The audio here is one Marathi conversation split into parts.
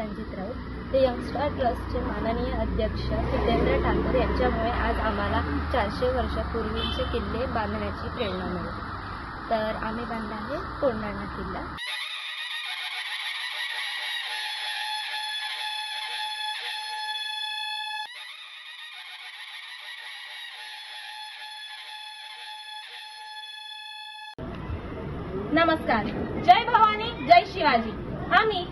रणजित राऊत, ते यंगस्टार ट्रस्टचे माननीय अध्यक्ष हितेंद्र ठाकूर यांच्यामुळे आज आम्हाला 400 वर्षापूर्वीचे किल्ले बांधण्याची प्रेरणा मिळाली. तर आम्ही बांधला आहे कोंढाणा किल्ला. नमस्कार. जय भवानी, जय शिवाजी. आम्ही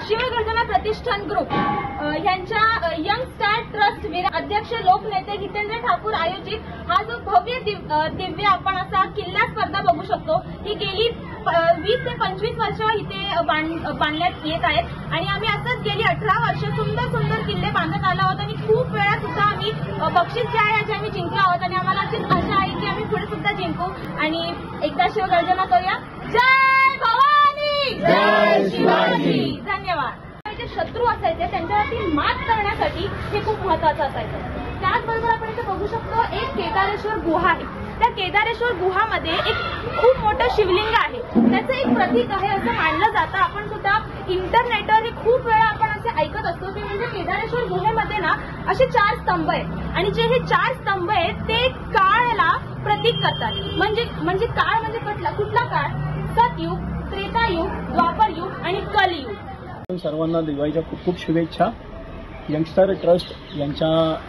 शिवगर्जना प्रतिष्ठान ग्रुप यांच्या यंग स्टार ट्रस्ट अध्यक्ष लोकनेते हितेंद्र ठाकूर आयोजित हा जो भव्य दिव्य आपण असा किल्ला स्पर्धा बघू शकतो, ही गेली 20 ते 25 वर्ष इथे बांधण्यात येत आहेत आणि आम्ही असंच गेली 18 वर्ष सुंदर सुंदर किल्ले बांधत आलो आहोत आणि खूप वेळा सुद्धा आम्ही बक्षीस जे आहे याचे आम्ही जिंकलो आहोत आणि आम्हाला अशीच आशा आहे की आम्ही पुढे सुद्धा जिंकू आणि एकदा शिवगर्जना करूया. जय भवानी, जय शिवाजी. धन्यवाद. जे शत्रू असायचे त्यांच्यावरती मात करण्यासाठी हे खूप महत्वाचं असायचं. त्याचबरोबर आपण इथे बघू शकतो एक केदारेश्वर गुहा आहे. त्या केदारेश्वर गुहामध्ये एक खूप मोठं शिवलिंग आहे, त्याचं एक प्रतीक आहे असं मानलं जातं. आपण सुद्धा इंटरनेटवर हे खूप वेळा आपण असे ऐकत असतो की म्हणजे केदारेश्वर गुहेमध्ये ना असे 4 स्तंभ आहेत आणि जे हे 4 स्तंभ आहेत ते काळाला प्रतीक करतात. म्हणजे काळ म्हणजे कुठला काळ? सतयुग, त्रेतायुग, द्वापरयुग आणि कलियुग. सर्वांना दिवाळीच्या खूप खूप शुभेच्छा. यंगस्टार ट्रस्ट यांच्या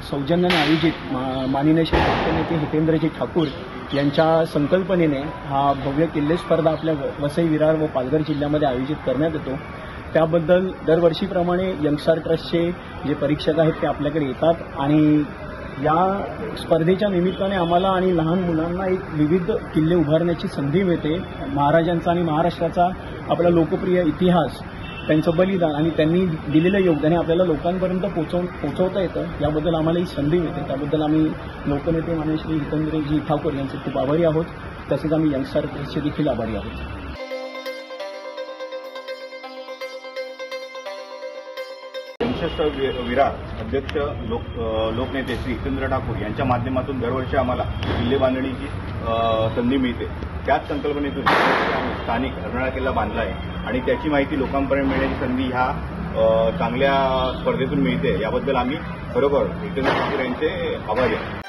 सौजन्याने आयोजित माननीय श्री नेते हितेंद्रजी ठाकूर यांच्या संकल्पनेने हा भव्य किल्ले स्पर्धा आपल्या वसई, विरार व पालघर जिल्ह्यामध्ये आयोजित करण्यात येतो. त्याबद्दल दरवर्षीप्रमाणे यंगस्टार ट्रस्टचे जे परीक्षक आहेत ते आपल्याकडे येतात आणि या स्पर्धेच्या निमित्ताने आम्हाला आणि लहान मुलांना एक विविध किल्ले उभारण्याची संधी मिळते. महाराजांचा आणि महाराष्ट्राचा आपला लोकप्रिय इतिहास, त्यांचं बलिदान आणि त्यांनी दिलेलं योगदान हे आपल्याला लोकांपर्यंत पोहोचवता येतं. याबद्दल आम्हाला ही संधी मिळते. त्याबद्दल आम्ही लोकनेते माननीय श्री हितेंद्रजी ठाकूर यांचे खूप आभारी आहोत. तसेच आम्ही यंगस्टार ट्रस्टचे देखील आभारी आहोत. विरार अध्यक्ष लोकनेते श्री हितेंद्र ठाकूर यांच्या माध्यमातून दरवर्षी आम्हाला किल्ले बांधणीची संधी मिळते. त्याच संकल्पनेतून आम्ही स्थानिक अर्नाळा किल्ला बांधला आहे आणि त्याची माहिती लोकांपर्यंत मिळण्याची संधी ह्या चांगल्या स्पर्धेतून मिळते. याबद्दल आम्ही खरोखर हितेंद्र ठाकूर यांचे आभारी आहोत.